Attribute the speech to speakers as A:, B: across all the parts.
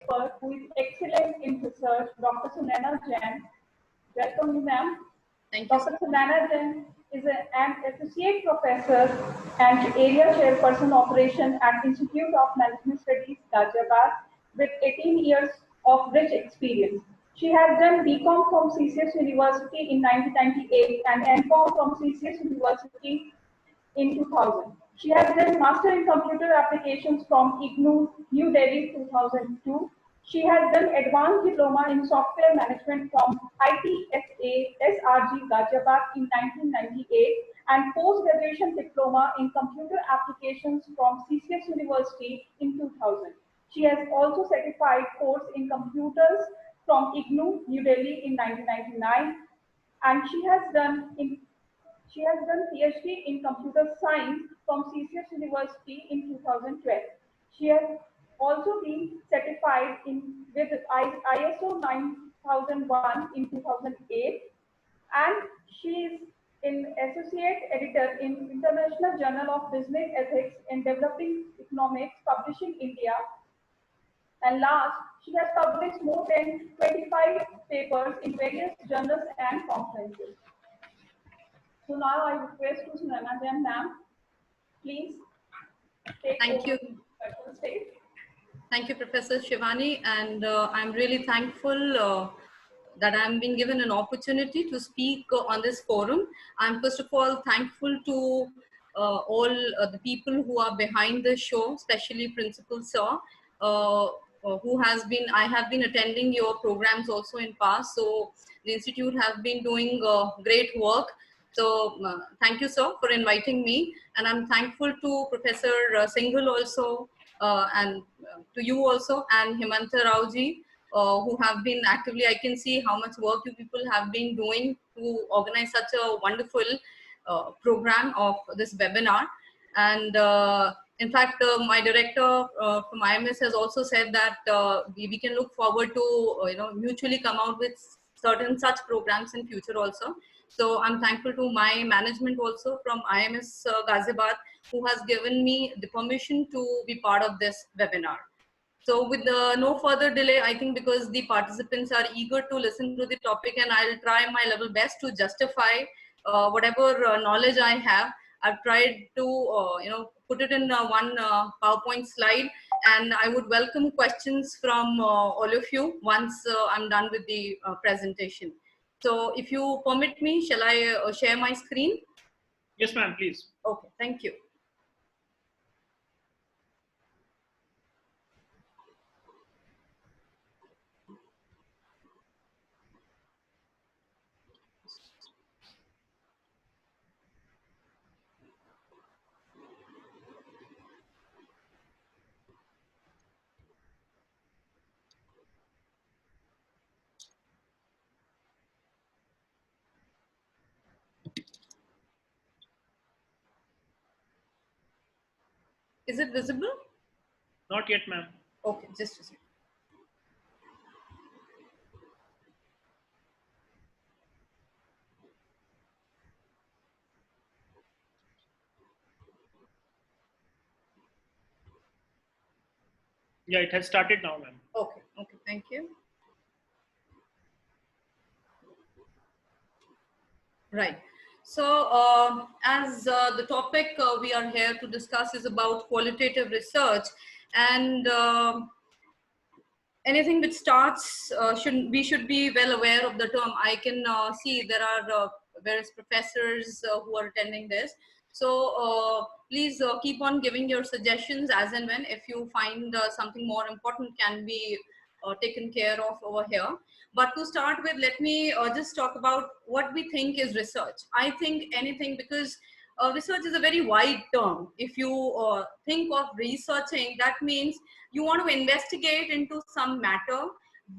A: expert who is excellent in research, Dr. Sunaina Jain. Welcome, ma'am.
B: Thank you.
A: Dr. Sunaina Jain is an associate professor and area chairperson operation at Institute of Management Studies, Ghaziabad, with 18 years of rich experience. She has done BCom from CCS University in 1998 and MCom from CCS University in 2000. She has done Master in Computer Applications from IGNOU, New Delhi 2002. She has done Advanced Diploma in Software Management from ITSA SRG Ghaziabad in 1998 and Post-Graduation Diploma in Computer Applications from CCS University in 2000. She has also certified course in computers from IGNOU, New Delhi in 1999, and she has done PhD in computer science from CCS University in 2012. She has also been certified with ISO 9001 in 2008, and she is an associate editor in International Journal of Business Ethics in Developing Economics, Publishing India. And last, she has published more than 25 papers in various journals and conferences. So now I request to Sunaina Jain, ma'am, please take
B: Thank you.
A: Stage.
B: Thank you, Professor Shivani, and I'm really thankful that I'm being given an opportunity to speak on this forum. I'm first of all thankful to all the people who are behind the show, especially Principal Sir, I have been attending your programs also in past, so the Institute has been doing great work. So thank you, sir, for inviting me, and I'm thankful to Professor Singhal also, and to you also, and Himanta Raoji, who have been actively, I can see how much work you people have been doing to organize such a wonderful program of this webinar. And in fact, my director from IMS has also said that we can look forward to mutually come out with certain such programs in future also. So I'm thankful to my management also from IMS Ghaziabad, who has given me the permission to be part of this webinar. So with no further delay, I think because the participants are eager to listen to the topic, and I'll try my level best to justify whatever knowledge I have. I've tried to put it in one PowerPoint slide, and I would welcome questions from all of you once I'm done with the presentation. So if you permit me, shall I share my screen?
C: Yes, ma'am, please.
B: Okay, thank you. Is it visible?
C: Not yet, ma'am.
B: Okay, just a second.
C: Yeah, it has started now, ma'am.
B: Okay, okay, thank you. Right. So as the topic we are here to discuss is about qualitative research, and anything which starts we should be well aware of the term. I can see there are various professors who are attending this. So please keep on giving your suggestions as and when, if you find something more important can be taken care of over here. But to start with, let me just talk about what we think is research. I think anything, because research is a very wide term. If you think of researching, that means you want to investigate into some matter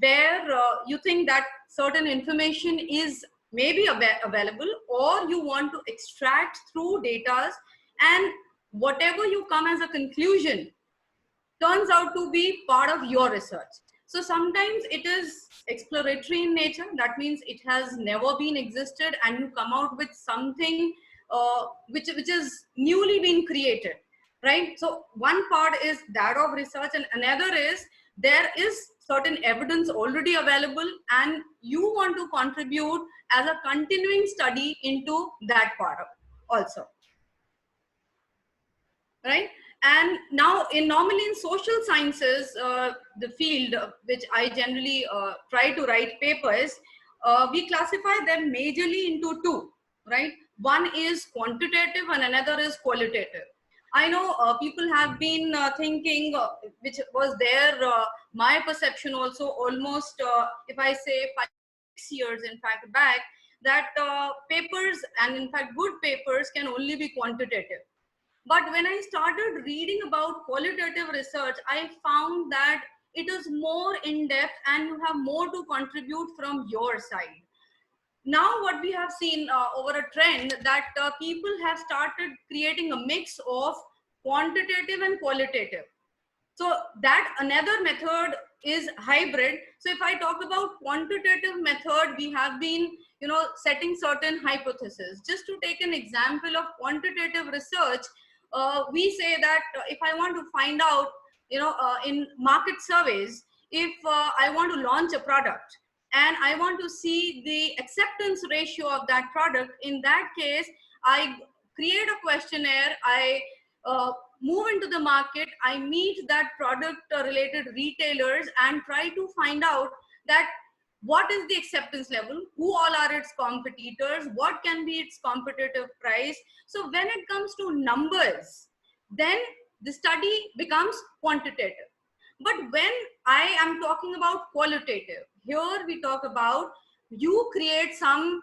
B: where you think that certain information is maybe available, or you want to extract through data, and whatever you come as a conclusion turns out to be part of your research. So sometimes it is exploratory in nature. That means it has never been existed, and you come out with something which is newly been created, right? So one part is that of research, and another is there is certain evidence already available and you want to contribute as a continuing study into that part also, right? And now normally in social sciences, the field which I generally try to write papers, we classify them majorly into two, right? One is quantitative and another is qualitative. I know people have been thinking, which was their, my perception also almost, if I say 5-6 years in fact back, that papers, and in fact good papers, can only be quantitative. But when I started reading about qualitative research, I found that it is more in depth and you have more to contribute from your side. Now what we have seen over a trend that people have started creating a mix of quantitative and qualitative. So that another method is hybrid. So if I talk about quantitative method, we have been, setting certain hypotheses. Just to take an example of quantitative research, we say that if I want to find out, in market surveys, if I want to launch a product and I want to see the acceptance ratio of that product, in that case, I create a questionnaire, I move into the market, I meet that product related retailers and try to find out that what is the acceptance level, who all are its competitors, what can be its competitive price. So when it comes to numbers, then the study becomes quantitative. But when I am talking about qualitative, here we talk about you create some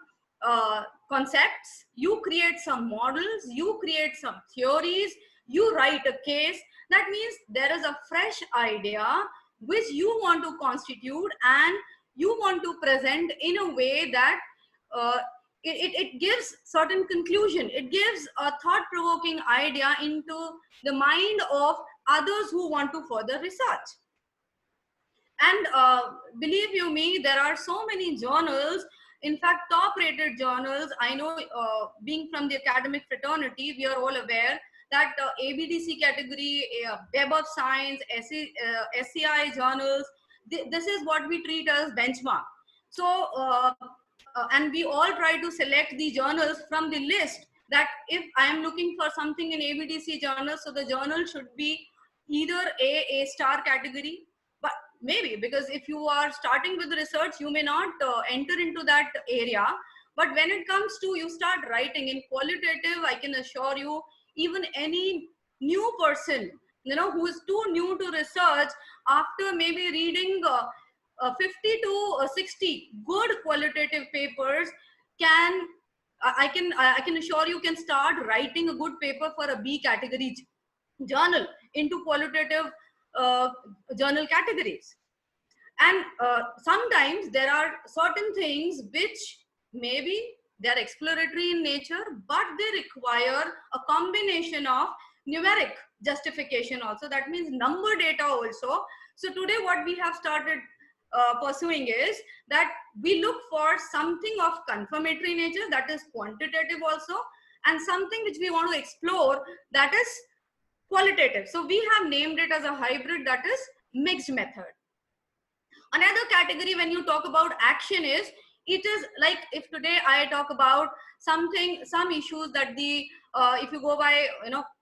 B: concepts, you create some models, you create some theories, you write a case. That means there is a fresh idea which you want to constitute and you want to present in a way that it gives certain conclusion. It gives a thought-provoking idea into the mind of others who want to further research. And believe you me, there are so many journals, in fact, top-rated journals. I know, being from the academic fraternity, we are all aware that ABDC category, Web of Science, SCI journals, this is what we treat as benchmark. So, and we all try to select the journals from the list, that if I am looking for something in ABDC journal, so the journal should be either A star category, but maybe because if you are starting with research, you may not enter into that area. But when it comes to you start writing in qualitative, I can assure you, even any new person, who is too new to research, after maybe reading 50 to 60 good qualitative papers, I can assure you can start writing a good paper for a B category journal into qualitative journal categories. And sometimes there are certain things which maybe they're exploratory in nature, but they require a combination of numeric justification also. That means number data also. So today what we have started pursuing is that we look for something of confirmatory nature, that is quantitative also, and something which we want to explore, that is qualitative. So we have named it as a hybrid, that is mixed method. Another category when you talk about action is, it is like if today I talk about some issues that if you go by,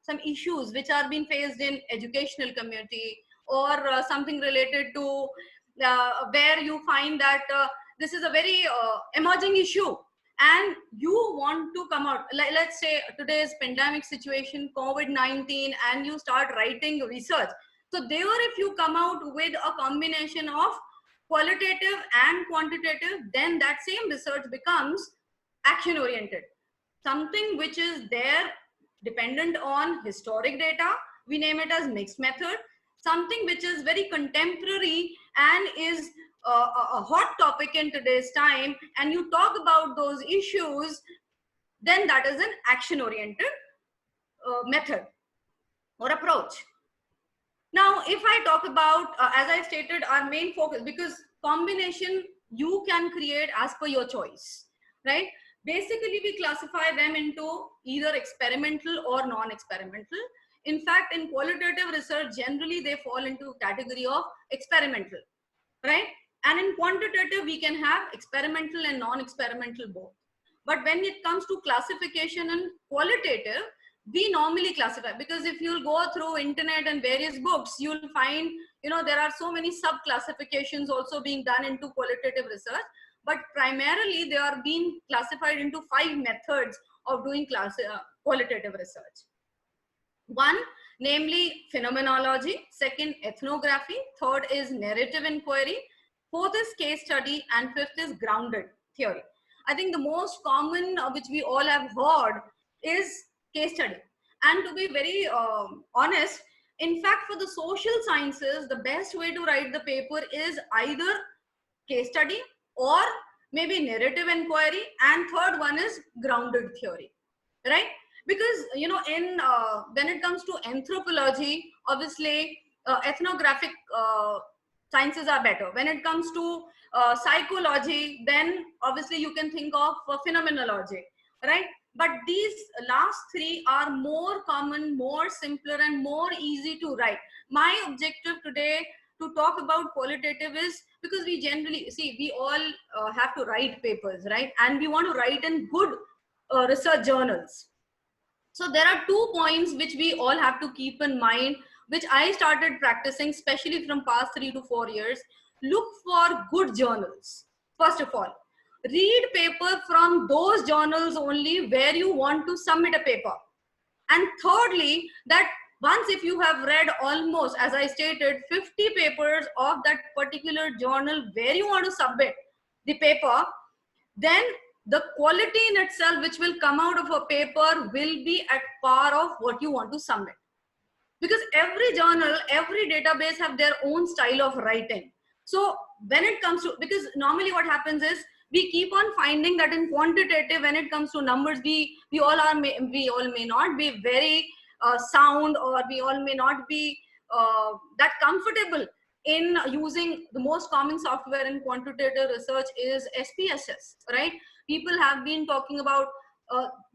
B: some issues which are being faced in educational community, or something related to where you find that this is a very emerging issue and you want to come out, like let's say today's pandemic situation, COVID-19, and you start writing research. So there, if you come out with a combination of qualitative and quantitative, then that same research becomes action oriented. Something which is there dependent on historic data, we name it as mixed method. Something which is very contemporary and is a hot topic in today's time, and you talk about those issues, then that is an action oriented method or approach. Now, if I talk about, as I stated, our main focus, because combination you can create as per your choice, right? Basically, we classify them into either experimental or non-experimental. In fact, in qualitative research, generally they fall into category of experimental, right? And in quantitative, we can have experimental and non-experimental both. But when it comes to classification and qualitative, we normally classify, because if you'll go through internet and various books, you'll find, you know, there are so many sub classifications also being done into qualitative research, but primarily they are being classified into 5 methods of doing qualitative research. One, namely phenomenology. Second, ethnography. Third is narrative inquiry. Fourth is case study, and fifth is grounded theory. I think the most common which we all have heard is case study. And to be very honest, in fact, for the social sciences, the best way to write the paper is either case study or maybe narrative inquiry, and third one is grounded theory, right? Because, you know, in when it comes to anthropology, obviously ethnographic sciences are better. When it comes to psychology, then obviously you can think of phenomenology, right? But these last 3 are more common, more simpler, and more easy to write. My objective today to talk about qualitative is because we generally see, we all have to write papers, right? And we want to write in good research journals. So there are 2 points which we all have to keep in mind, which I started practicing, especially from past 3 to 4 years. Look for good journals. First of all, read paper from those journals only where you want to submit a paper. And thirdly, that once if you have read almost, as I stated, 50 papers of that particular journal where you want to submit the paper, then the quality in itself which will come out of a paper will be at par of what you want to submit. Because every journal, every database have their own style of writing. So when it comes to, because normally what happens is we keep on finding that in quantitative, when it comes to numbers, we all may not be very sound, or we all may not be that comfortable in using the most common software in quantitative research is SPSS, right? People have been talking about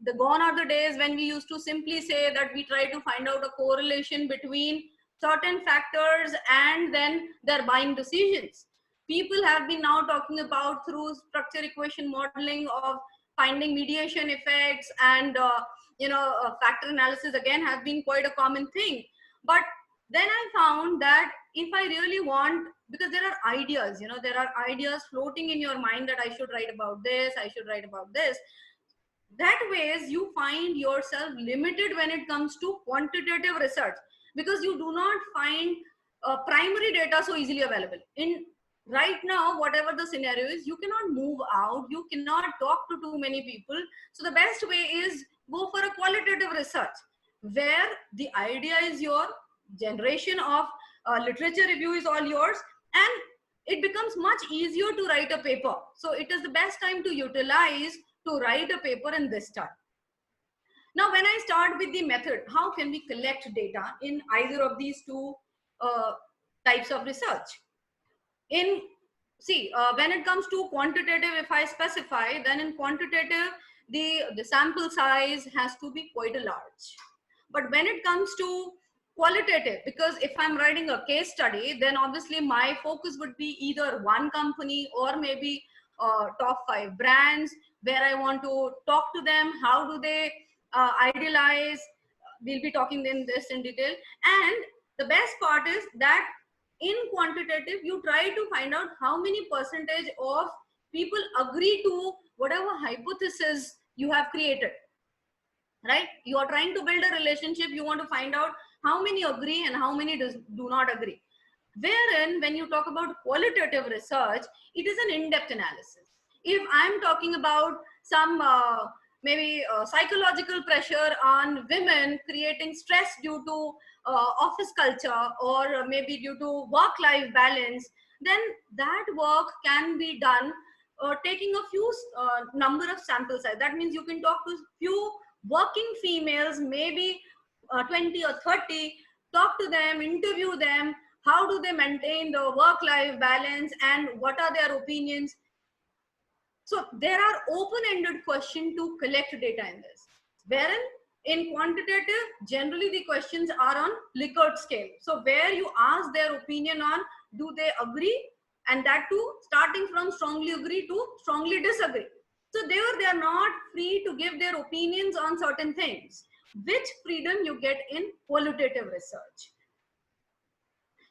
B: the gone are the days when we used to simply say that we try to find out a correlation between certain factors and then their buying decisions. People have been now talking about through structure equation modeling of finding mediation effects, and factor analysis again has been quite a common thing. But then I found that if I really want, because there are ideas, there are ideas floating in your mind that I should write about this, I should write about this. That ways you find yourself limited when it comes to quantitative research, because you do not find primary data so easily available. In right now, whatever the scenario is, you cannot move out, you cannot talk to too many people. So the best way is go for a qualitative research where the idea is your generation of literature review is all yours, and it becomes much easier to write a paper. So it is the best time to utilize to write a paper in this time. Now, when I start with the method, how can we collect data in either of these 2 types of research? When it comes to quantitative, if I specify, then in quantitative, the sample size has to be quite a large. But when it comes to qualitative, because if I'm writing a case study, then obviously my focus would be either one company or maybe top 5 brands where I want to talk to them. How do they idealize? We'll be talking in this in detail. And the best part is that in quantitative, you try to find out how many percentage of people agree to whatever hypothesis you have created, right? You are trying to build a relationship. You want to find out how many agree and how many do not agree. Wherein, when you talk about qualitative research, it is an in-depth analysis. If I'm talking about some psychological pressure on women, creating stress due to office culture, or maybe due to work-life balance, then that work can be done taking a few number of sample size. That means you can talk to few working females, maybe 20 or 30, talk to them, interview them, how do they maintain the work-life balance and what are their opinions. So there are open-ended questions to collect data in this, wherein In quantitative, generally the questions are on Likert scale. So where you ask their opinion on do they agree, and that too starting from strongly agree to strongly disagree. So there they are not free to give their opinions on certain things, which freedom you get in qualitative research.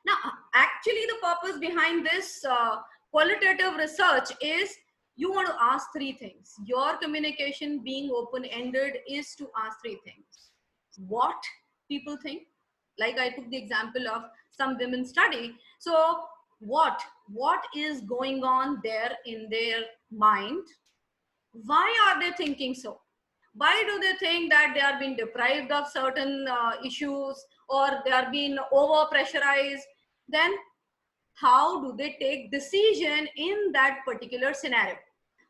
B: Now, actually the purpose behind this qualitative research is you want to ask three things. Your communication being open-ended is to ask three things. What people think, like I took the example of some women study. So what is going on there in their mind? Why are they thinking so? Why do they think that they are being deprived of certain issues, or they are being over pressurized? Then how do they take decision in that particular scenario?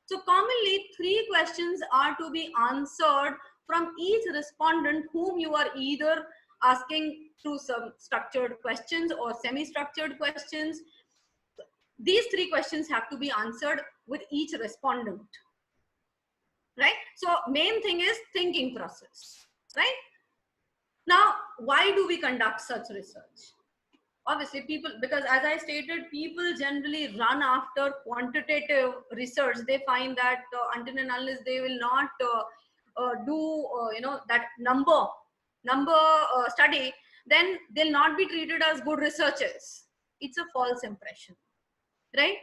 B: So commonly three questions are to be answered from each respondent whom you are either asking through some structured questions or semi-structured questions. These three questions have to be answered with each respondent, right? So main thing is thinking process, right? Now, why do we conduct such research? Obviously people, because as I stated, people generally run after quantitative research. They find that until and unless they will not do that number study, then they'll not be treated as good researchers. It's a false impression, right?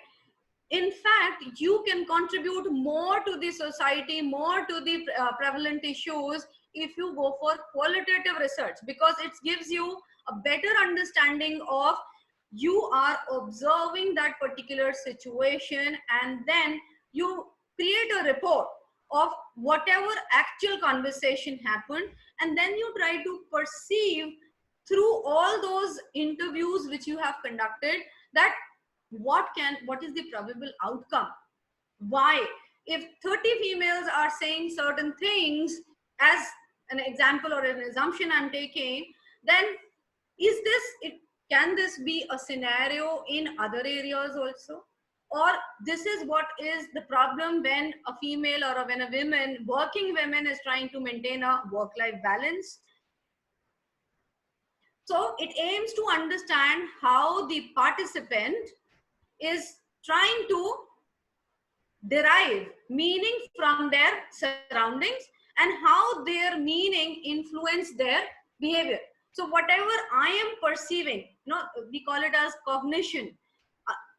B: In fact, you can contribute more to the society, more to the prevalent issues if you go for qualitative research, because it gives you a better understanding of, you are observing that particular situation, and then you create a report of whatever actual conversation happened, and then you try to perceive through all those interviews which you have conducted that what is the probable outcome. Why, if 30 females are saying certain things, as an example or an assumption I'm taking, then can this be a scenario in other areas also? Or this is what is the problem when a female or when a working woman is trying to maintain a work-life balance. So it aims to understand how the participant is trying to derive meaning from their surroundings and how their meaning influence their behavior. So whatever I am perceiving, we call it as cognition.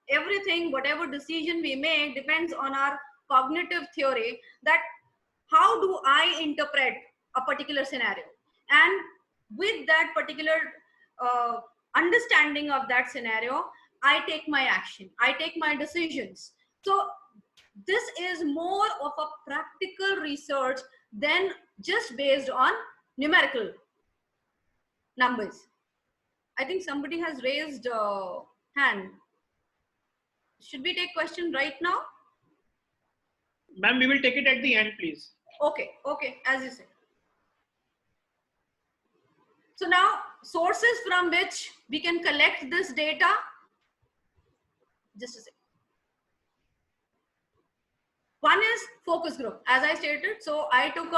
B: Everything, whatever decision we make depends on our cognitive theory, that how do I interpret a particular scenario, and with that particular understanding of that scenario, I take my action, I take my decisions. So this is more of a practical research than just based on numerical numbers. I think somebody has raised a hand. Should we take question right now?
C: Ma'am, we will take it at the end, please.
B: Okay, as you say. So now, sources from which we can collect this data. Just a second. One is focus group, as I stated. So I took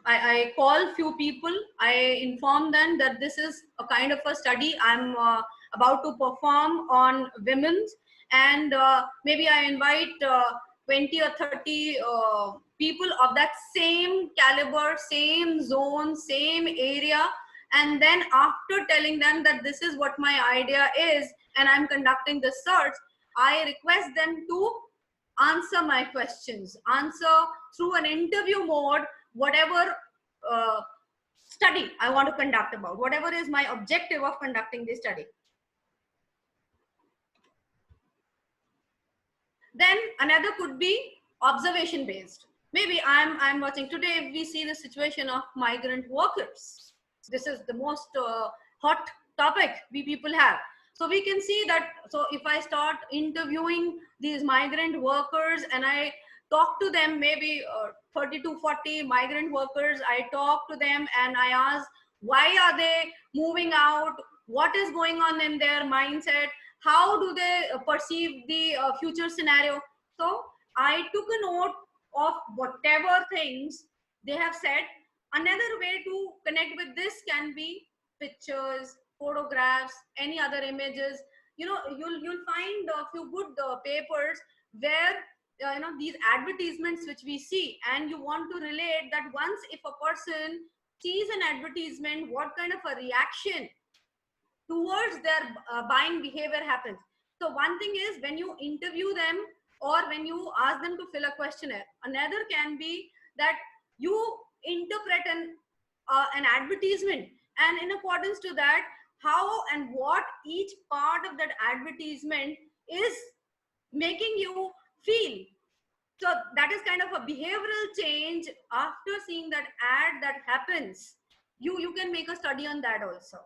B: I call few people. I inform them that this is a kind of a study I'm about to perform on women's, and maybe I invite 20 or 30 people of that same caliber, same zone, same area. And then after telling them that this is what my idea is and I'm conducting this search, I request them to answer my questions, answer through an interview mode, whatever study I want to conduct about, whatever is my objective of conducting this study. Then another could be observation based. Maybe I'm watching today, we see the situation of migrant workers. This is the most hot topic we people have. So we can see that, so if I start interviewing these migrant workers and I talk to them, maybe 30 to 40 migrant workers, I talk to them and I ask, why are they moving out? What is going on in their mindset? How do they perceive the future scenario? So I took a note of whatever things they have said another way to connect with this can be pictures, photographs, any other images. You know, you'll find a few good papers where you know, these advertisements which we see, and you want to relate that once if a person sees an advertisement, what kind of a reaction towards their buying behavior happens. So one thing is when you interview them or when you ask them to fill a questionnaire. Another can be that you interpret an advertisement, and in accordance to that, how and what each part of that advertisement is making you feel. So that is kind of a behavioral change after seeing that ad that happens. You can make a study on that also.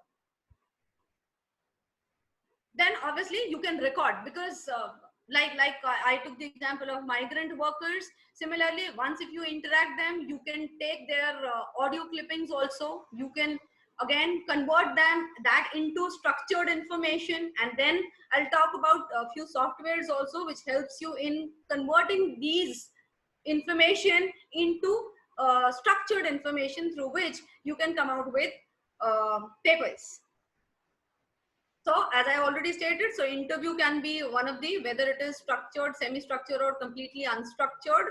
B: Then obviously you can record, because like I took the example of migrant workers. Similarly, once if you interact them, you can take their audio clippings also. You can again convert that into structured information, and then I'll talk about a few softwares also which helps you in converting these information into structured information through which you can come out with papers. So as I already stated, so interview can be one of the, whether it is structured, semi-structured or completely unstructured,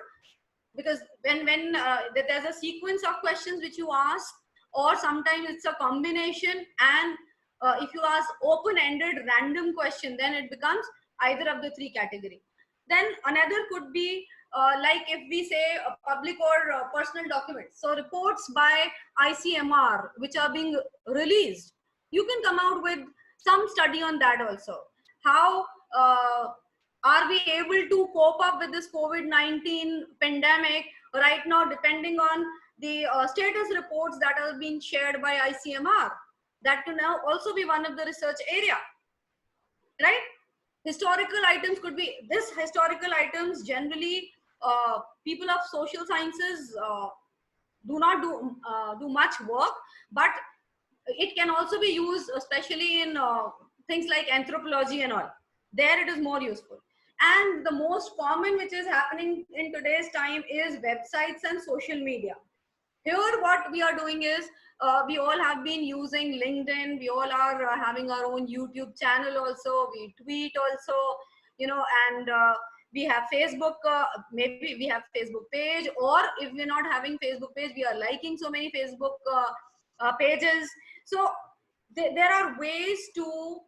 B: because when there's a sequence of questions which you ask, or sometimes it's a combination, and if you ask open-ended random question, then it becomes either of the three category. Then another could be like if we say public or personal documents. So reports by ICMR which are being released, you can come out with some study on that also. How are we able to cope up with this COVID-19 pandemic right now, depending on the status reports that are being shared by ICMR? That can now also be one of the research area, right? Historical items could be, this historical items generally people of social sciences do not do much work, but it can also be used especially in things like anthropology and all. There it is more useful. And the most common which is happening in today's time is websites and social media. Here what we are doing is we all have been using LinkedIn, we all are having our own YouTube channel also, we tweet also, you know, and we have Facebook, maybe we have Facebook page, or if we're not having Facebook page, we are liking so many Facebook pages. So there are ways to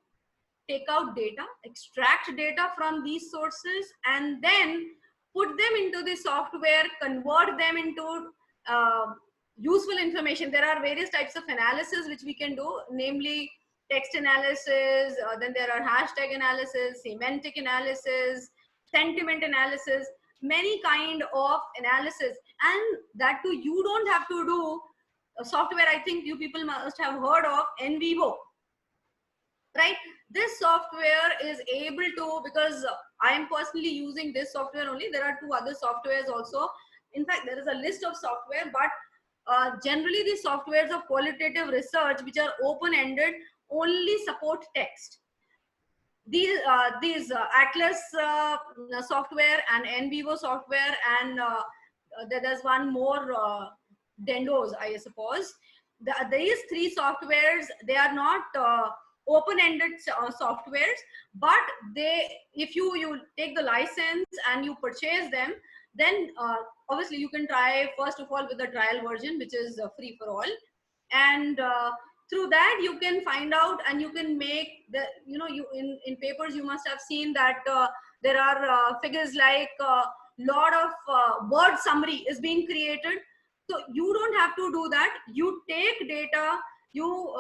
B: take out data, extract data from these sources, and then put them into the software, convert them into useful information. There are various types of analysis which we can do, namely text analysis, then there are hashtag analysis, semantic analysis, sentiment analysis, many kind of analysis. And that too, you don't have to do software. I think you people must have heard of NVivo, right? This software is able to, because I am personally using this software only, there are two other softwares also. In fact, there is a list of software, but generally these softwares of qualitative research which are open-ended only support text. These Atlas software and NVivo software, and there's one more, Dendos, I suppose. These three softwares, they are not open-ended softwares, but they, if you take the license and you purchase them, then obviously you can try first of all with the trial version, which is free for all, and through that you can find out and you can make the, you know, you in papers you must have seen that there are figures like lot of word summary is being created. So you don't have to do that. You take data, you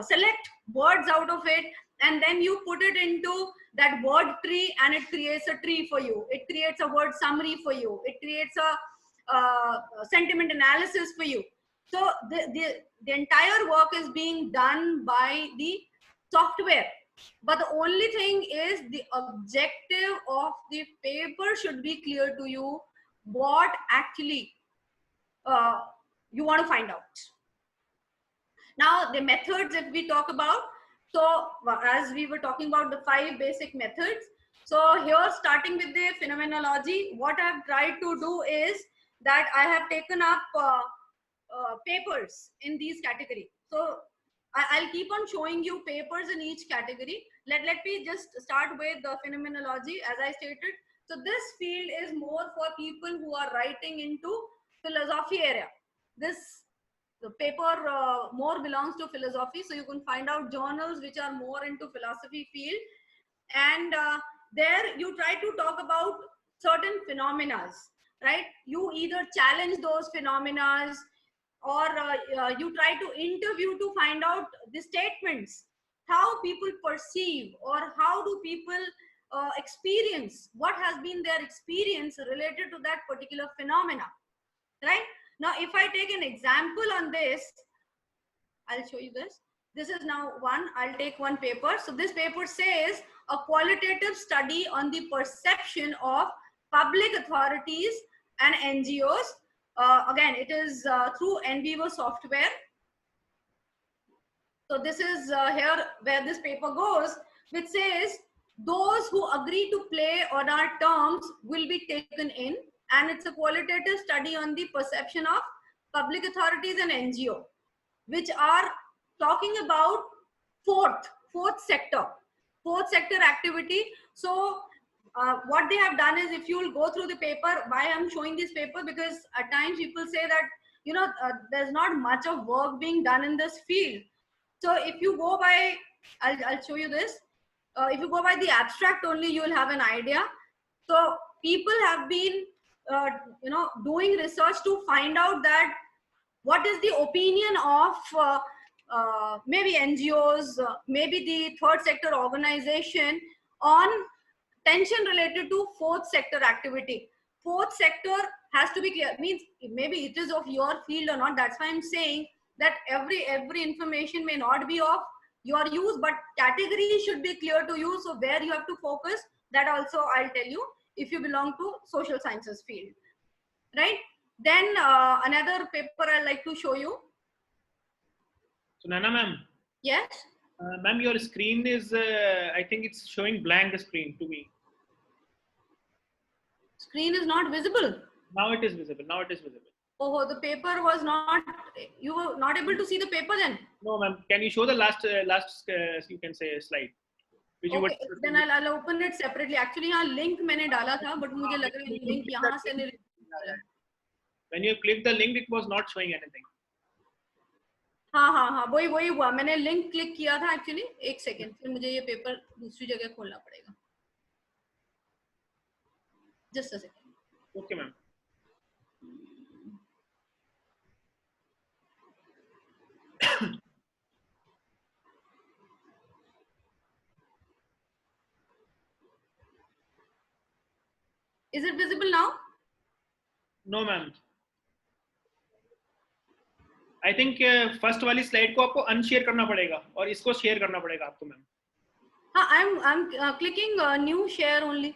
B: select words out of it, and then you put it into that word tree, and it creates a tree for you. It creates a word summary for you. It creates a sentiment analysis for you. So the entire work is being done by the software. But the only thing is the objective of the paper should be clear to you, what actually you want to find out. Now the methods, if we talk about, so as we were talking about the 5 basic methods, so here starting with the phenomenology, what I've tried to do is that I have taken up papers in these categories. So I'll keep on showing you papers in each category. Let me just start with the phenomenology, as I stated. So this field is more for people who are writing into philosophy area. The paper more belongs to philosophy, so you can find out journals which are more into philosophy field, and there you try to talk about certain phenomena, right? You either challenge those phenomena, or you try to interview to find out the statements, how people perceive or how do people experience, what has been their experience related to that particular phenomena, right? Now if I take an example on this, I'll show you this. This is now one. I'll take one paper. So this paper says a qualitative study on the perception of public authorities and NGOs. Again, it is through NVivo software. So this is here where this paper goes, which says those who agree to play on our terms will be taken in, and it's a qualitative study on the perception of public authorities and NGO, which are talking about fourth sector activity. So what they have done is, if you will go through the paper, why I'm showing this paper, because at times people say that, you know, there's not much of work being done in this field. So if you go by, I'll show you this. If you go by the abstract only, you will have an idea. So people have been, you know, doing research to find out that what is the opinion of maybe NGOs, maybe the third sector organization on tension related to fourth sector activity. Fourth sector has to be clear, means maybe it is of your field or not. That's why I'm saying that every information may not be of your use, but categories should be clear to you. So where you have to focus, that also I'll tell you if you belong to social sciences field, right? Then another paper I'd like to show you.
C: So Nana ma'am.
B: Yes.
C: Ma'am, your screen is, I think it's showing blank screen to me.
B: Screen is not visible.
C: Now it is visible. Now it is visible.
B: Oh, the paper was not, you were not able to see the paper then?
C: No, ma'am. Can you show the last you can say slide? Which
B: okay, then I'll open it separately. Actually, यहाँ link मैंने डाला था, but मुझे लग रहा है link यहाँ से नहीं.
C: When you click the link, it was not showing anything.
B: हाँ, वही हुआ. मैंने link click किया था actually. एक second, फिर मुझे ये paper दूसरी जगह खोलना पड़ेगा. Just a second.
C: Okay, ma'am.
B: Is it visible now?
C: No, ma'am. I think first वाली slide को आपको unshare करना पड़ेगा और इसको share करना पड़ेगा आपको, ma'am.
B: हाँ, I'm clicking new share only.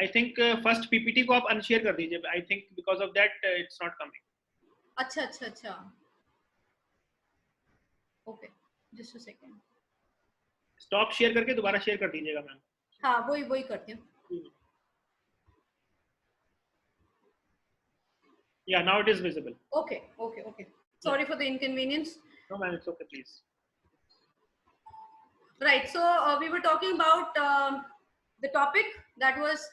C: I think first PPT को आप unshare कर दीजिए. I think because of that it's not coming.
B: अच्छा. Okay, just a second.
C: Stop share करके दोबारा share कर दीजिएगा, ma'am.
B: हाँ, वही करती हूँ.
C: Yeah, now it is visible.
B: Okay. Sorry for the inconvenience.
C: No, ma'am, it's okay, please.
B: Right. So we were talking about the topic that was.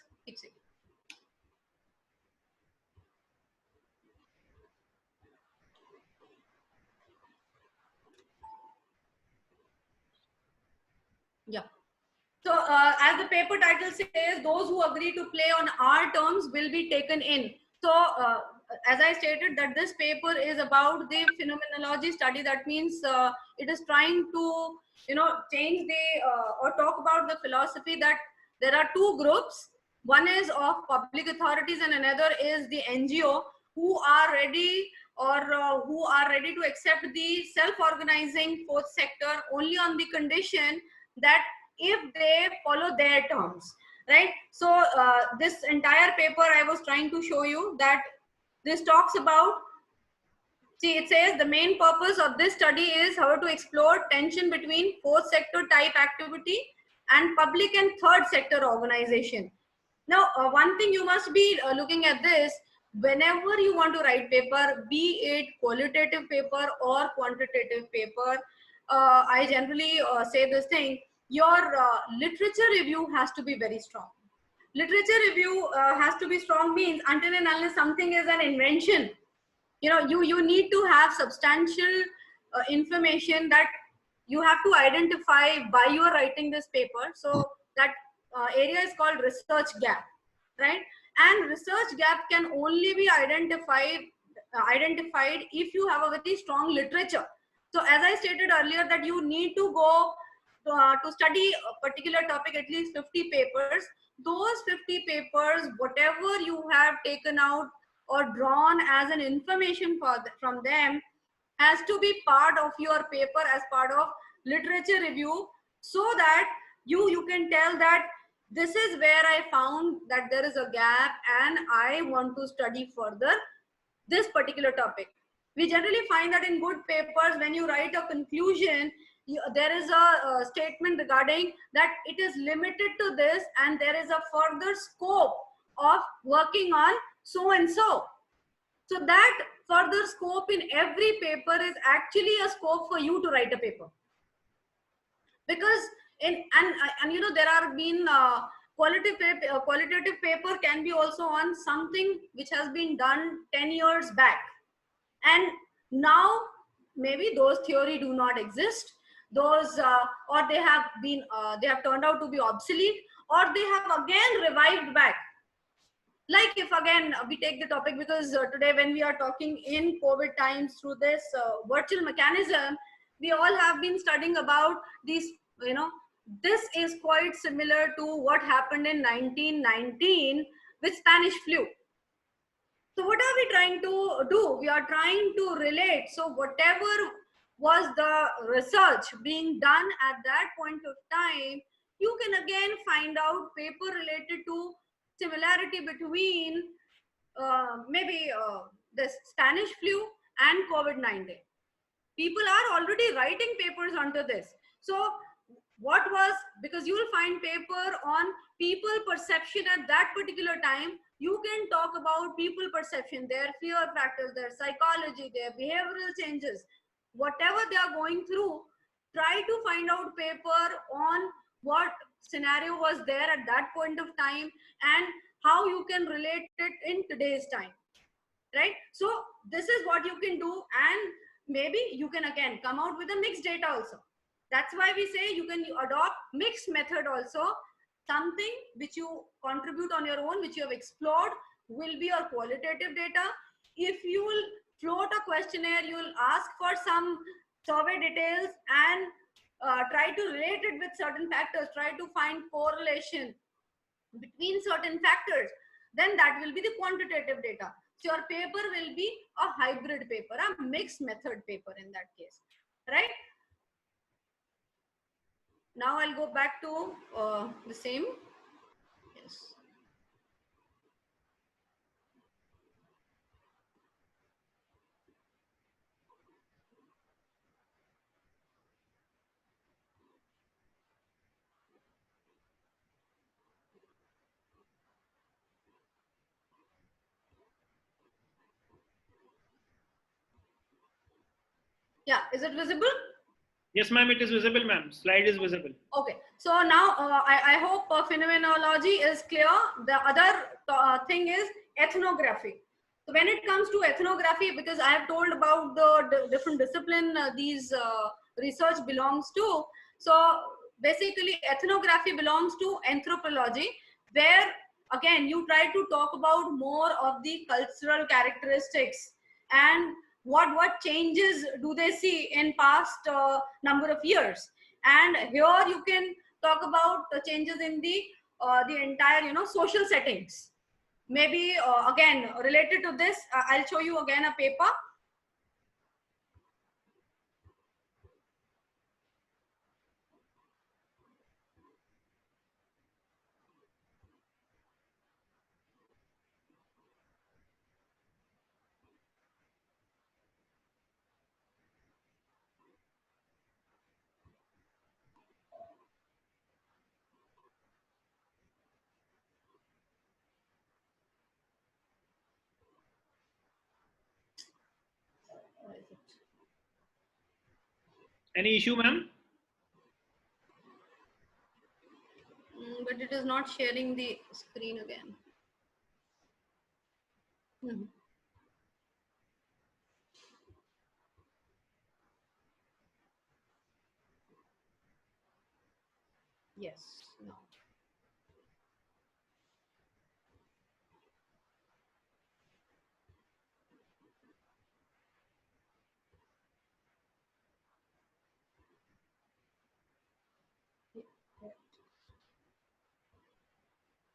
B: Yeah. So as the paper title says, those who agree to play on our terms will be taken in. So as I stated, that this paper is about the phenomenology study. That means it is trying to, you know, change the or talk about the philosophy that there are two groups. One is of public authorities and another is the NGO who are ready or who are ready to accept the self-organizing fourth sector only on the condition that if they follow their terms, right? So this entire paper I was trying to show you that this talks about, see, it says the main purpose of this study is how to explore tension between fourth sector type activity and public and third sector organization. Now, one thing you must be looking at this, whenever you want to write paper, be it qualitative paper or quantitative paper, I generally say this thing, your literature review has to be very strong. Literature review has to be strong means until and unless something is an invention, you need to have substantial information that you have to identify why you are writing this paper. So that area is called research gap, right? And research gap can only be identified if you have a very strong literature. So as I stated earlier, that you need to go to study a particular topic, at least 50 papers. Those 50 papers, whatever you have taken out or drawn as an information from them, has to be part of your paper as part of literature review, so that you can tell that this is where I found that there is a gap and I want to study further this particular topic. We generally find that in good papers, when you write a conclusion, there is a statement regarding that it is limited to this and there is a further scope of working on so and so. So that further scope in every paper is actually a scope for you to write a paper. Because there are been qualitative paper can be also on something which has been done 10 years back, and now maybe those theory do not exist, those or they have turned out to be obsolete, or they have again revived back. Like if again we take the topic, because today when we are talking in COVID times through this virtual mechanism, we all have been studying about these, this is quite similar to what happened in 1919 with Spanish flu. So what are we trying to do? We are trying to relate. So whatever was the research being done at that point of time, you can again find out paper related to similarity between maybe this Spanish flu and COVID-19. People are already writing papers onto this. So what was, because you will find paper on people perception at that particular time. You can talk about people perception, their fear factors, their psychology, their behavioral changes, whatever they are going through. Try to find out paper on what scenario was there at that point of time and how you can relate it in today's time, right? So this is what you can do, and maybe you can again come out with a mixed data also. That's why we say you can adopt mixed method also. Something which you contribute on your own, which you have explored, will be your qualitative data. If you will float a questionnaire, you will ask for some survey details and try to relate it with certain factors, try to find correlation between certain factors, then that will be the quantitative data. So your paper will be a hybrid paper, a mixed method paper in that case, right? Now I'll go back to the same. Yes. Yeah, is it visible?
C: Yes, ma'am, it is visible, ma'am. Slide is visible.
B: Okay, so now I hope phenomenology is clear. The other thing is ethnography. So when it comes to ethnography, because I have told about the different discipline these research belongs to. So basically ethnography belongs to anthropology, where again you try to talk about more of the cultural characteristics and what changes do they see in past number of years. And here you can talk about the changes in the entire social settings. Maybe again related to this, I'll show you again a paper.
C: Any issue, ma'am?
B: But it is not sharing the screen again. Yes, no.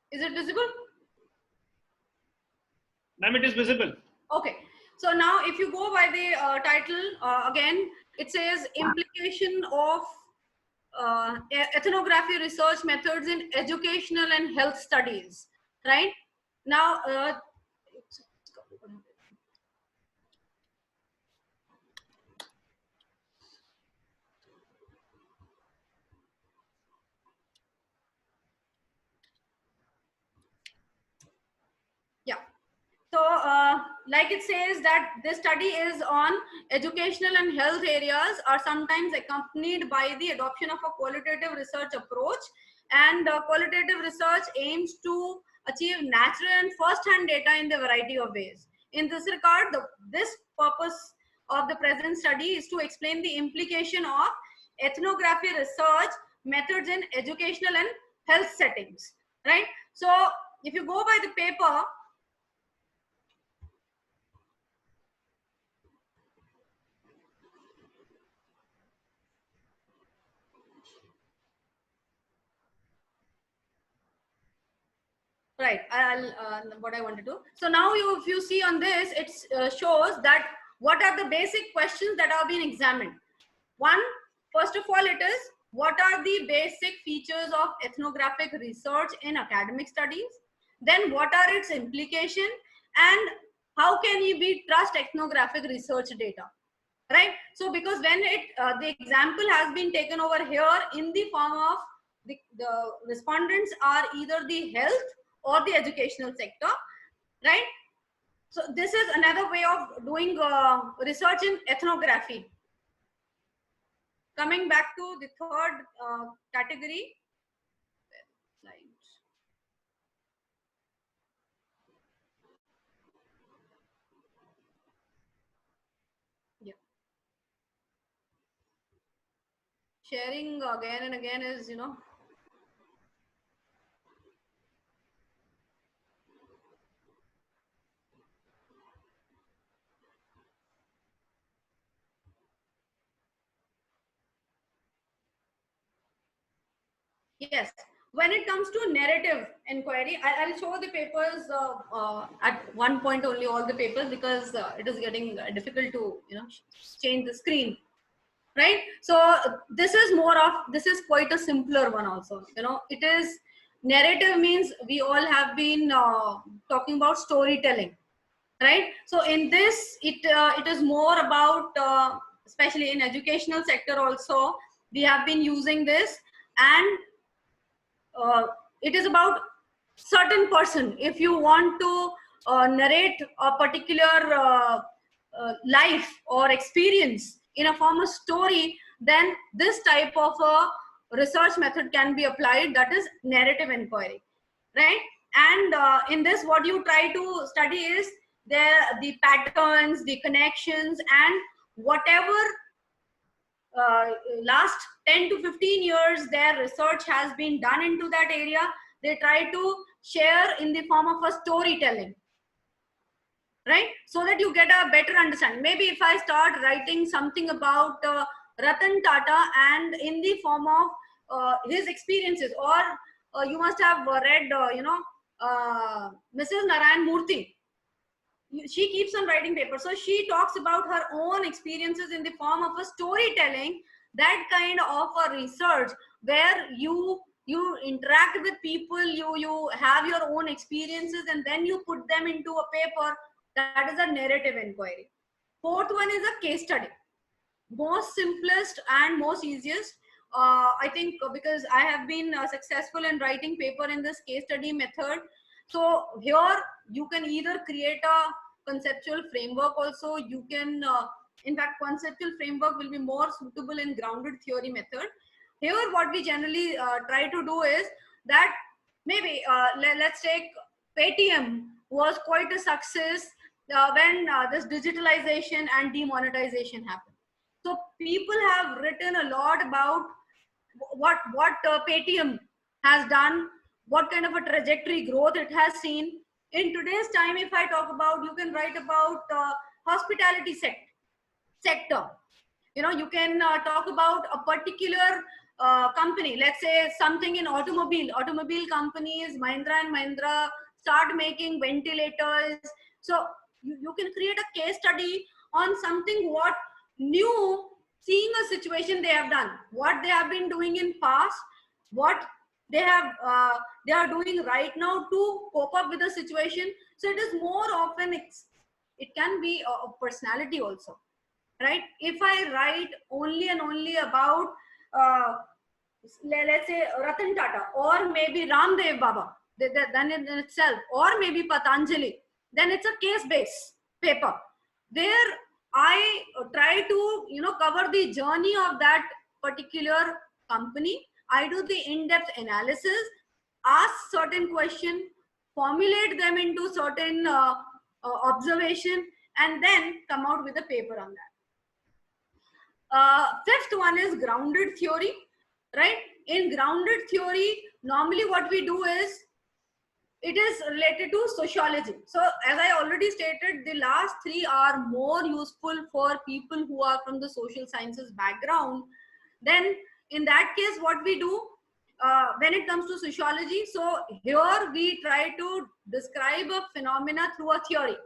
B: Is it visible?
C: Ma'am, it is visible.
B: Okay. So now if you go by the title, again, it says implication of ethnography research methods in educational and health studies, right? Now, yeah. So, like it says that this study is on educational and health areas are sometimes accompanied by the adoption of a qualitative research approach, and qualitative research aims to achieve natural and first-hand data in the variety of ways. In this regard, this purpose of the present study is to explain the implication of ethnography research methods in educational and health settings, right? So, if you go by the paper, right, I'll what I want to do. So now if you see on this, it shows that what are the basic questions that are being examined. One, first of all, it is what are the basic features of ethnographic research in academic studies? Then what are its implications, and how can we trust ethnographic research data? Right? So because when the example has been taken over here in the form of the respondents are either the health or the educational sector, right? So this is another way of doing research in ethnography. Coming back to the third category, yeah, sharing again and again is, yes. When it comes to narrative inquiry, I'll show the papers at one point only, all the papers, because it is getting difficult to change the screen, right? So this is quite a simpler one also. It is narrative means we all have been talking about storytelling, right? So in this, it is more about especially in educational sector also we have been using this, and it is about certain person. If you want to narrate a particular life or experience in a form of story, then this type of a research method can be applied, that is narrative inquiry, right? And in this, what you try to study is the patterns, the connections, and whatever last 10 to 15 years their research has been done into that area, they try to share in the form of a storytelling, right? So that you get a better understanding. Maybe if I start writing something about Ratan Tata and in the form of his experiences, or you must have read Mrs. Narayan Murthy. She keeps on writing papers, so she talks about her own experiences in the form of a storytelling. That kind of a research where you interact with people, you have your own experiences, and then you put them into a paper, that is a narrative inquiry. Fourth one is a case study. Most simplest and most easiest, I think, because I have been successful in writing paper in this case study method. So here you can either create a conceptual framework also, you can In fact, conceptual framework will be more suitable in grounded theory method. Here, what we generally try to do is that maybe let's take Paytm was quite a success when this digitalization and demonetization happened. So people have written a lot about what Paytm has done, what kind of a trajectory growth it has seen. In today's time, if I talk about, you can write about hospitality sector. You know, you can talk about a particular company, let's say something in automobile companies, Mahindra and Mahindra start making ventilators. So you can create a case study on something what new, seeing a situation they have done, what they have been doing in past, what they are doing right now to cope up with the situation. So it is more often, it can be a personality also, right? If I write only and only about let's say Ratan Tata or maybe Ramdev Baba, then in itself, or maybe Patanjali, then it's a case-based paper. There I try to, you know, cover the journey of that particular company. I do the in-depth analysis, ask certain questions, formulate them into certain observation, and then come out with a paper on that. Fifth one is grounded theory, right? In grounded theory, normally what we do is, it is related to sociology. So as I already stated, the last three are more useful for people who are from the social sciences background. Then in that case, what we do when it comes to sociology, so here we try to describe a phenomena through a theory.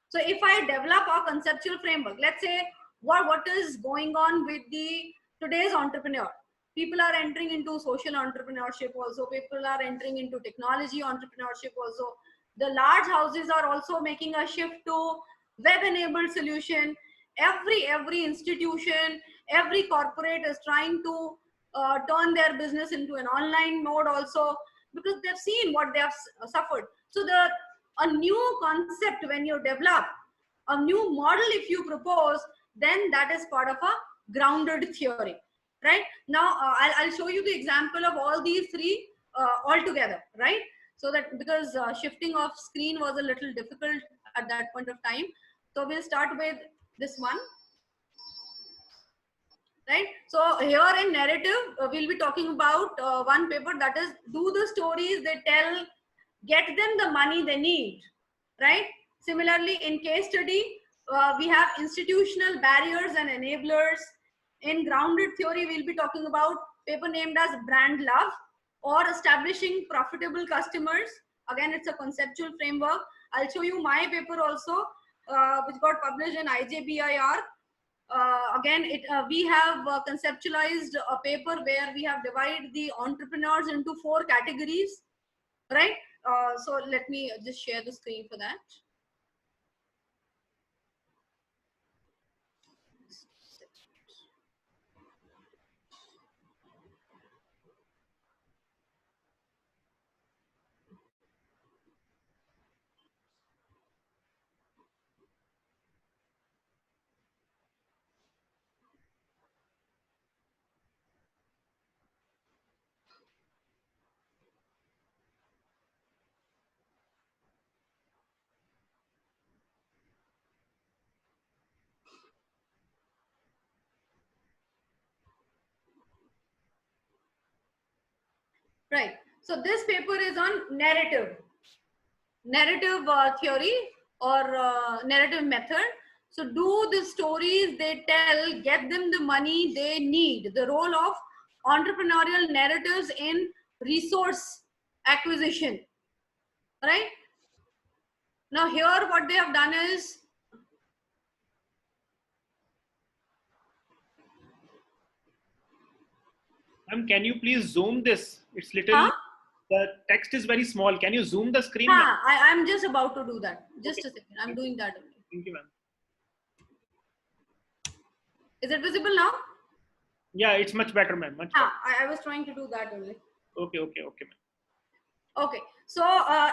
B: So if I develop a conceptual framework, let's say what is going on with the today's entrepreneur. People are entering into social entrepreneurship also. People are entering into technology entrepreneurship also. The large houses are also making a shift to web-enabled solution. Every institution, every corporate is trying to turn their business into an online mode also, because they've seen what they have suffered. So a new concept, when you develop a new model, if you propose, then that is part of a grounded theory, right? Now I'll show you the example of all these three all together, right? So that, because shifting of screen was a little difficult at that point of time. So we'll start with this one, right? So here in narrative, we'll be talking about one paper, that is, do the stories they tell get them the money they need, right? Similarly, in case study, we have institutional barriers and enablers. In grounded theory, we'll be talking about paper named as brand love or establishing profitable customers. Again, it's a conceptual framework. I'll show you my paper also, which got published in IJBIR. Again, we have conceptualized a paper where we have divided the entrepreneurs into 4 categories, right? So let me just share the screen for that. Right. So this paper is on narrative theory or narrative method. So do the stories they tell get them the money they need? The role of entrepreneurial narratives in resource acquisition, right? Now here what they have done is,
C: Can you please zoom this? It's little, the text is very small. Can you zoom the screen?
B: I'm just about to do that. Just a second. I'm doing that only.
C: Thank you, ma'am.
B: Is it visible now?
C: Yeah, it's much better, ma'am. Much better.
B: I was trying to do that only.
C: Okay, ma'am.
B: Okay. So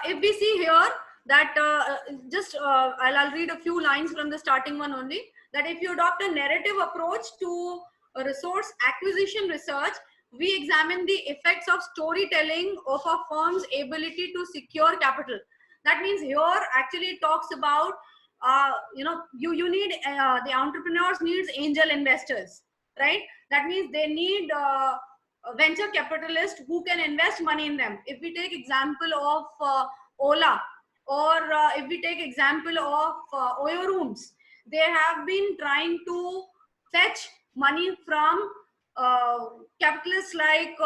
B: if we see here that I'll read a few lines from the starting one only. that if you adopt a narrative approach to a resource acquisition research, we examine the effects of storytelling of a firm's ability to secure capital. That means here actually it talks about, you need, the entrepreneurs needs angel investors, right? That means they need a venture capitalist who can invest money in them. If we take example of Ola, or if we take example of Oyo Rooms, they have been trying to fetch money from capitalists like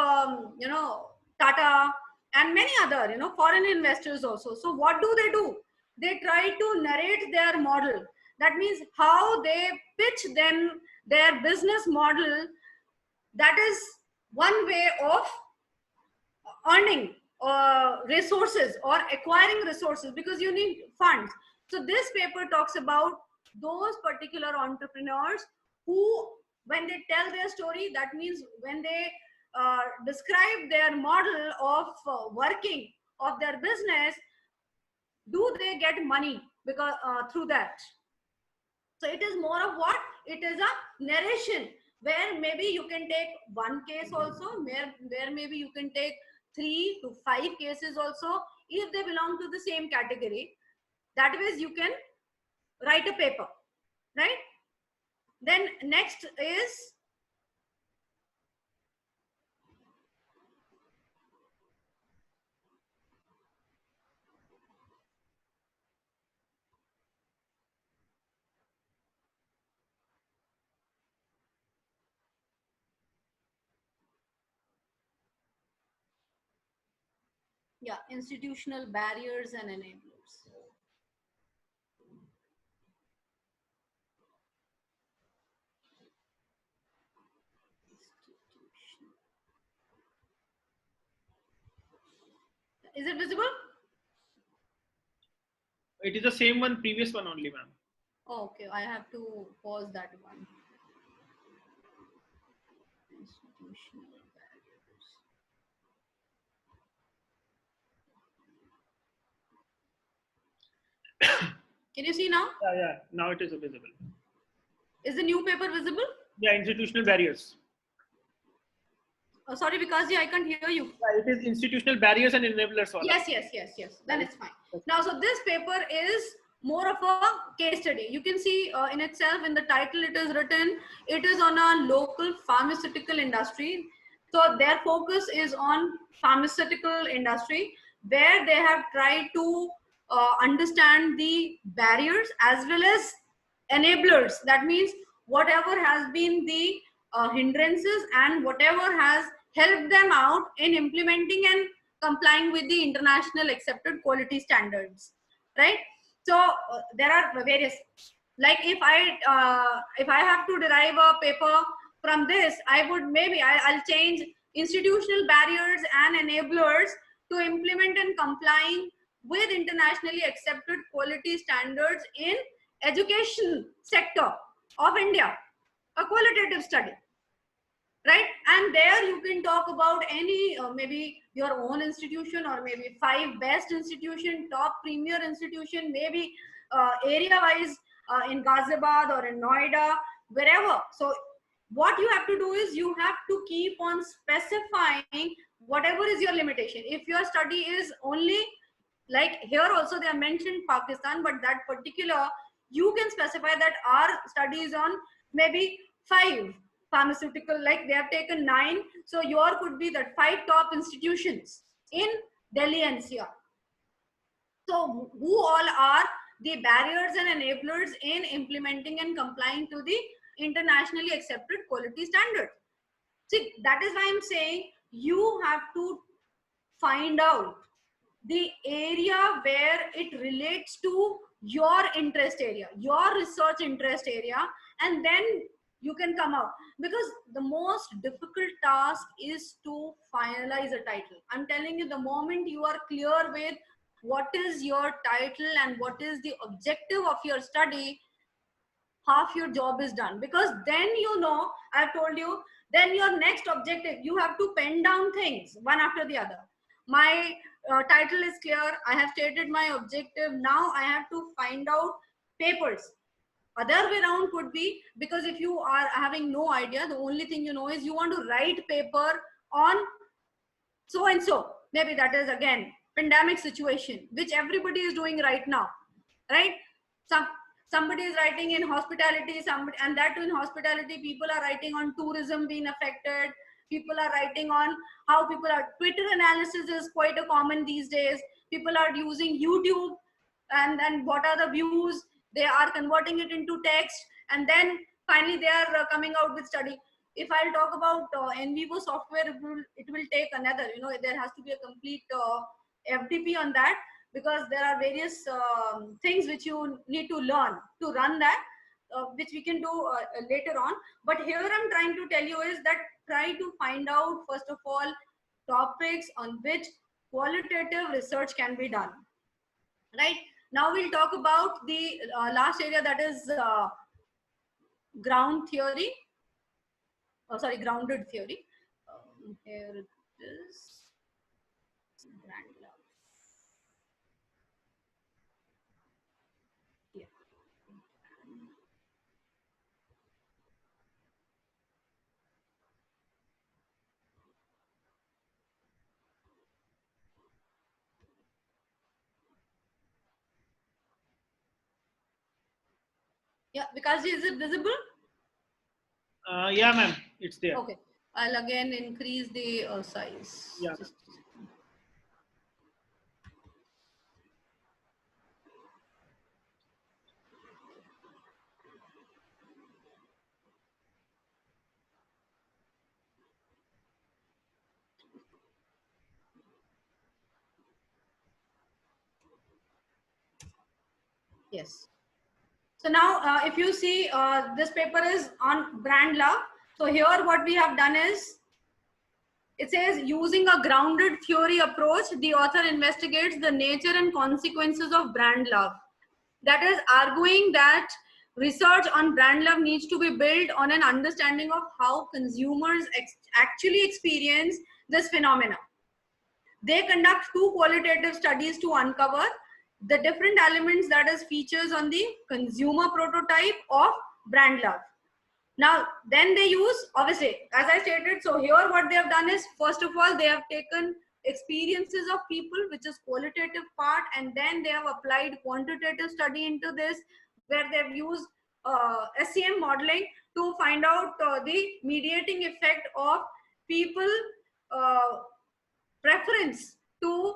B: Tata and many other foreign investors also. So what do? They try to narrate their model. That means how they pitch them their business model. That is one way of earning resources or acquiring resources, because you need funds. So this paper talks about those particular entrepreneurs who, when they tell their story, that means when they describe their model of working of their business, do they get money because through that. So it is more of what? It is a narration where maybe you can take one case also, where maybe you can take 3 to 5 cases also, if they belong to the same category. That way you can write a paper, right? Then next is institutional barriers and enablers. Is it visible?
C: It is the same one, previous one only, ma'am.
B: Oh, okay, I have to pause that one. Institutional barriers. Can you see now?
C: Yeah. Now it is visible.
B: Is the new paper visible?
C: Yeah, institutional barriers.
B: Oh, sorry, because I can't hear you.
C: Yeah, it is institutional barriers and enablers.
B: Yes. Then it's fine. Now, so this paper is more of a case study. You can see in itself, in the title, it is written, it is on a local pharmaceutical industry. So their focus is on pharmaceutical industry, where they have tried to understand the barriers as well as enablers. That means whatever has been the hindrances and whatever has helped them out in implementing and complying with the international accepted quality standards, right? So there are various, like if I have to derive a paper from this, I would I'll change institutional barriers and enablers to implement and complying with internationally accepted quality standards in education sector of India, a qualitative study, right? And there you can talk about any maybe your own institution, or maybe 5 best institution, top premier institution, maybe area wise in Ghaziabad or in Noida, wherever. So what you have to do is you have to keep on specifying whatever is your limitation. If your study is only, like here also they have mentioned Pakistan, but that particular, you can specify that our study is on maybe 5 pharmaceutical, like they have taken 9, so your could be that 5 top institutions in Delhi NCR. So who all are the barriers and enablers in implementing and complying to the internationally accepted quality standard? See, that is why I'm saying you have to find out the area where it relates to your interest area, your research interest area, and then you can come out. Because the most difficult task is to finalize a title. I'm telling you, the moment you are clear with what is your title and what is the objective of your study, half your job is done. Because then I've told you, then your next objective, you have to pen down things one after the other. My title is clear, I have stated my objective. Now I have to find out papers. Other way around could be, because if you are having no idea, the only thing you know is you want to write paper on so and so. Maybe that is again pandemic situation, which everybody is doing right now, right? Somebody is writing in hospitality, somebody, and that too in hospitality, people are writing on tourism being affected. People are writing on how people are, Twitter analysis is quite a common these days. People are using YouTube, and what are the views, they are converting it into text, and then finally they are coming out with study. If I'll talk about in vivo software, it will take another, there has to be a complete FDP on that, because there are various things which you need to learn to run that, which we can do later on. But here I'm trying to tell you is that try to find out first of all topics on which qualitative research can be done. Right, now we'll talk about the last area, that is ground theory. Oh, sorry, grounded theory. Here it is. Brand love. Yeah. Yeah, because is it visible?
C: Yeah, ma'am, it's there.
B: Okay, I'll again increase the size.
C: Yeah.
B: Just yes. So now, if you see, this paper is on brand love. So here, what we have done is, it says, using a grounded theory approach, the author investigates the nature and consequences of brand love. That is arguing that research on brand love needs to be built on an understanding of how consumers actually experience this phenomena. They conduct 2 qualitative studies to uncover the different elements, that is features on the consumer prototype of brand love. Now, then they use, obviously, as I stated, so here what they have done is, first of all, they have taken experiences of people, which is qualitative part, and then they have applied quantitative study into this, where they've used SEM modeling to find out the mediating effect of people preference to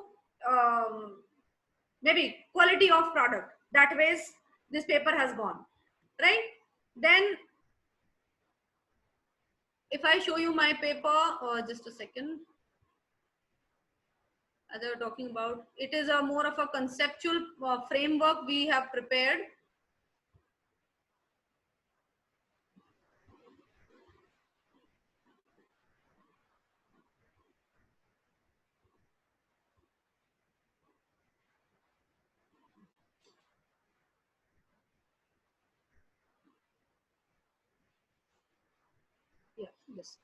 B: maybe quality of product. That ways this paper has gone, right? Then if I show you my paper, just a second, as I was talking about, it is a more of a conceptual framework we have prepared. Yeah, yes.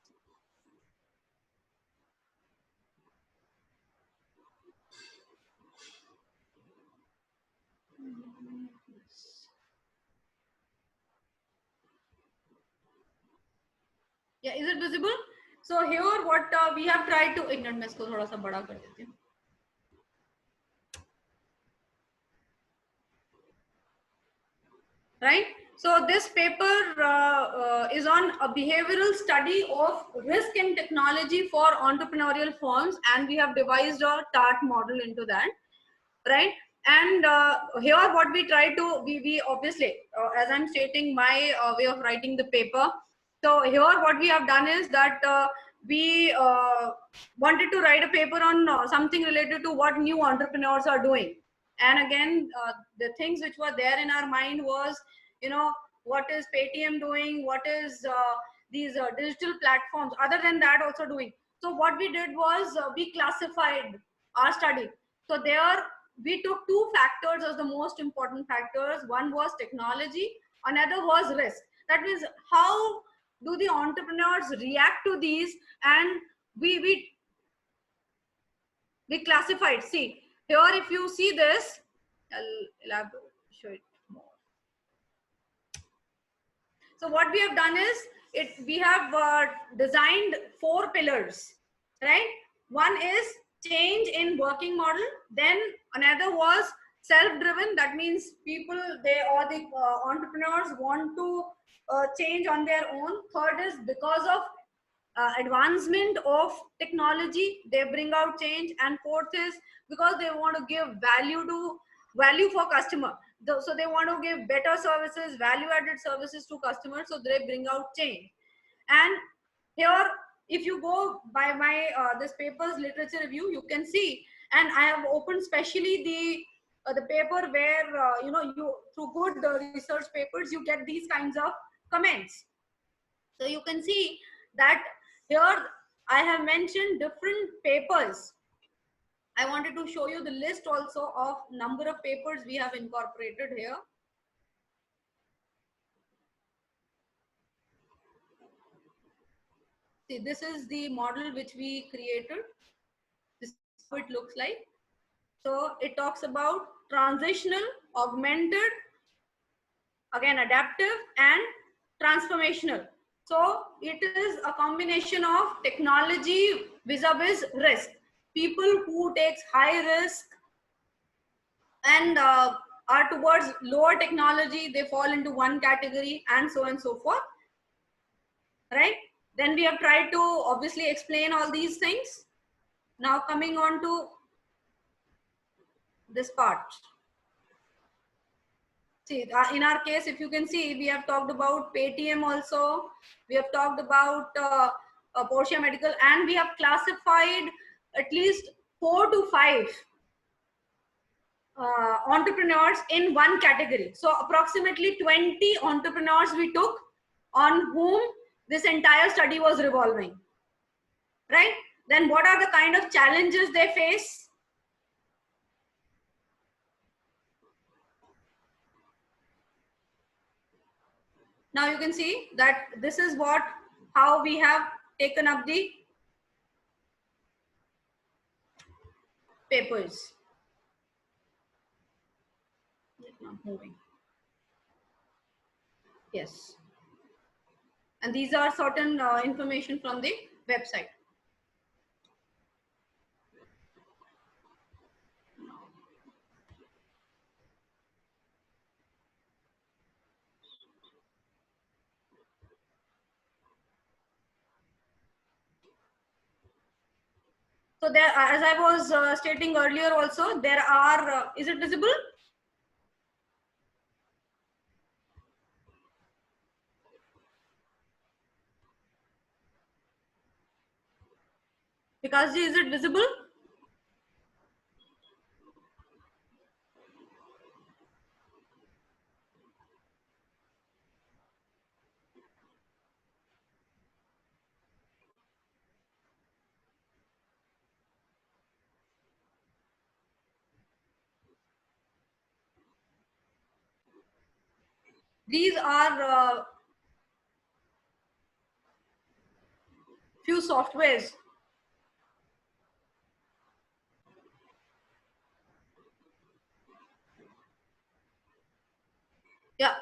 B: Yeah, is it visible? So here what we have tried to, एक minute मैं इसको थोड़ा सा बड़ा कर देती हूँ. Right, so this paper is on a behavioral study of risk and technology for entrepreneurial firms, and we have devised a TART model into that, right? And here what we try to, we obviously, as I'm stating my way of writing the paper, so here what we have done is that we wanted to write a paper on something related to what new entrepreneurs are doing. And again, the things which were there in our mind was, what is Paytm doing, what is these digital platforms, other than that also doing. So what we did was we classified our study. So there we took 2 factors as the most important factors. One was technology, another was risk. That means how do the entrepreneurs react to these, and we classified. See here, if you see this, I'll elaborate, show it more. So what we have done is, we have designed 4 pillars, right? One is change in working model. Then another was self-driven. That means people, or the entrepreneurs want to change on their own. Third is because of advancement of technology, they bring out change. And fourth is because they want to give value for customer. So they want to give better services, value added services to customers, so they bring out change. And here, if you go by my this paper's literature review, you can see, and I have opened specially the paper where you, through good research papers, you get these kinds of comments. So you can see that here I have mentioned different papers. I wanted to show you the list also of number of papers we have incorporated here. See, this is the model which we created. This is how it looks like. So it talks about transitional, augmented, again adaptive, and transformational. So it is a combination of technology vis-a-vis risk. People who takes high risk and are towards lower technology, they fall into one category, and so on and so forth, right? Then we have tried to obviously explain all these things. Now coming on to this part. See, in our case, if you can see, we have talked about Paytm also. We have talked about Porsche Medical, and we have classified at least 4 to 5 entrepreneurs in one category. So approximately 20 entrepreneurs we took, on whom this entire study was revolving, right? Then what are the kind of challenges they face? Now you can see that this is how we have taken up the papers. Not moving. Yes. And these are certain information from the website. So there, as I was stating earlier also, there are, is it visible? Because is it visible? These are few softwares. Yeah.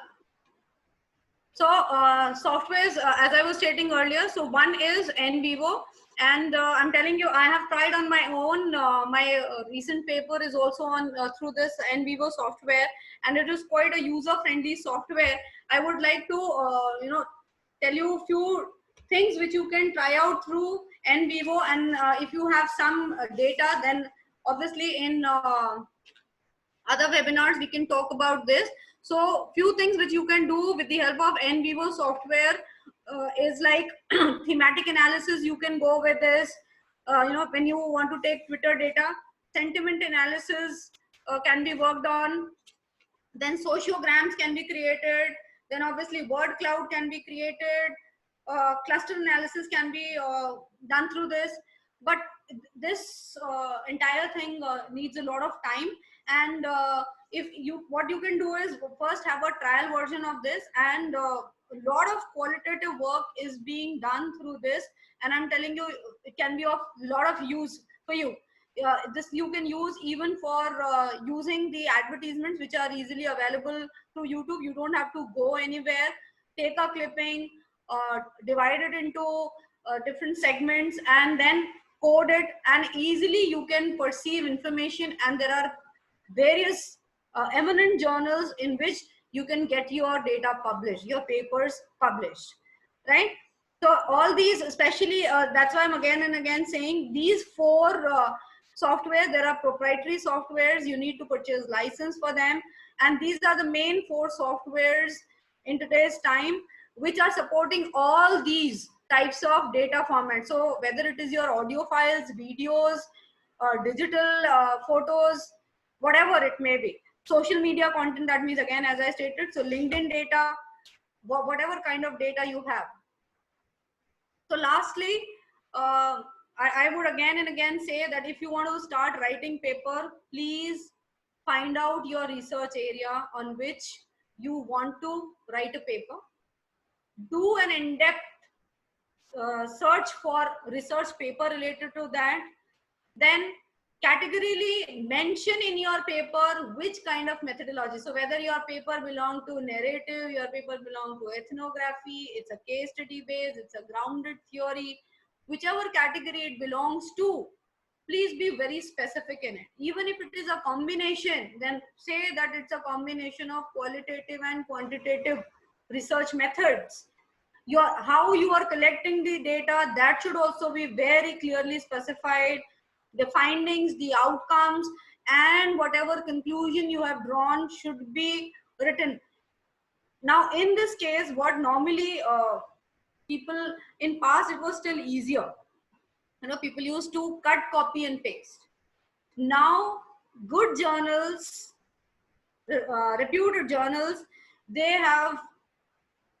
B: So softwares, as I was stating earlier, so one is NVivo, and I'm telling you, I have tried on my own. My recent paper is also on through this NVivo software, and it is quite a user-friendly software. I would like to tell you a few things which you can try out through NVivo, and if you have some data, then obviously in other webinars we can talk about this. So few things which you can do with the help of NVivo software is like thematic analysis. You can go with this, when you want to take Twitter data, sentiment analysis can be worked on, then sociograms can be created, then obviously word cloud can be created, cluster analysis can be done through this. But this entire thing needs a lot of time, and what you can do is first have a trial version of this, and a lot of qualitative work is being done through this, and I'm telling you, it can be of lot of use for you. This you can use even for using the advertisements which are easily available through YouTube. You don't have to go anywhere. take a clipping, divide it into different segments, and then code it, and easily you can perceive information. And there are various eminent journals in which you can get your data published, your papers published, right? So all these, especially that's why I'm again and again saying these four software, there are proprietary softwares, you need to purchase license for them, and these are the main four softwares in today's time which are supporting all these types of data formats. So whether it is your audio files, videos, or digital photos, whatever it may be, social media content, that means again as I stated, so LinkedIn data, whatever kind of data you have. So lastly, I would again and again say that if you want to start writing paper, please find out your research area on which you want to write a paper. Do an in-depth search for research paper related to that. Then categorically mention in your paper which kind of methodology. So whether your paper belong to narrative, your paper belong to ethnography, it's a case study based, it's a grounded theory, whichever category it belongs to, please be very specific in it. Even if it is a combination, then say that it's a combination of qualitative and quantitative research methods. How you are collecting the data, that should also be very clearly specified. The findings, the outcomes, and whatever conclusion you have drawn should be written. Now in this case, what normally people in past, it was still easier, people used to cut, copy and paste. Now good journals, reputed journals, they have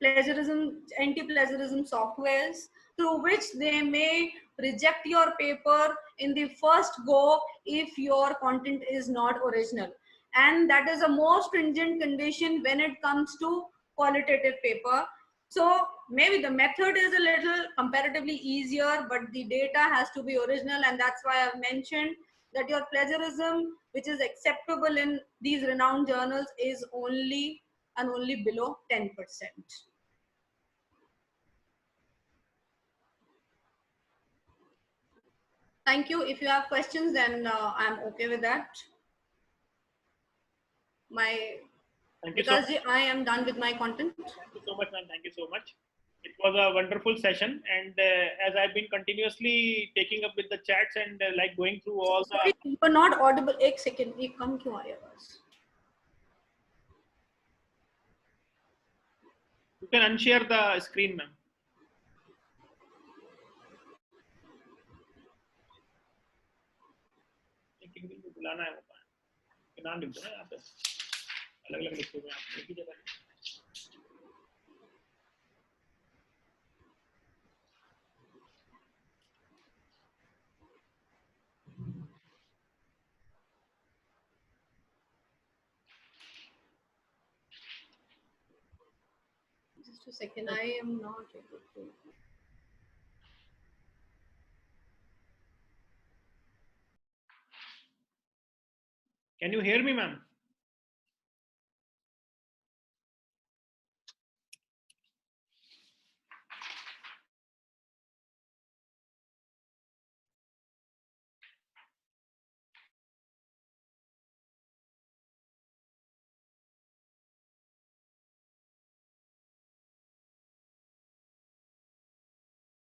B: plagiarism, anti-plagiarism softwares through which they may reject your paper in the first go if your content is not original. And that is a more stringent condition when it comes to qualitative paper. So maybe the method is a little comparatively easier, but the data has to be original. And that's why I've mentioned that your plagiarism, which is acceptable in these renowned journals, is only and only below 10%. Thank you. If you have questions, then I'm okay with that. Because I am done with my content.
C: Thank you so much, ma'am. Thank you so much. It was a wonderful session, and as I've been continuously taking up with the chats and like going through all
B: Sorry, you are not audible. एक second, ये कम क्यों आ रहा है?
C: You can unshare the screen, ma'am. बुलाना है वो नाम लिख दो ना यहाँ पे, अलग-अलग लिखो आप एक ही जगह.
B: Just a second, I am not able to.
C: Can you hear me, ma'am?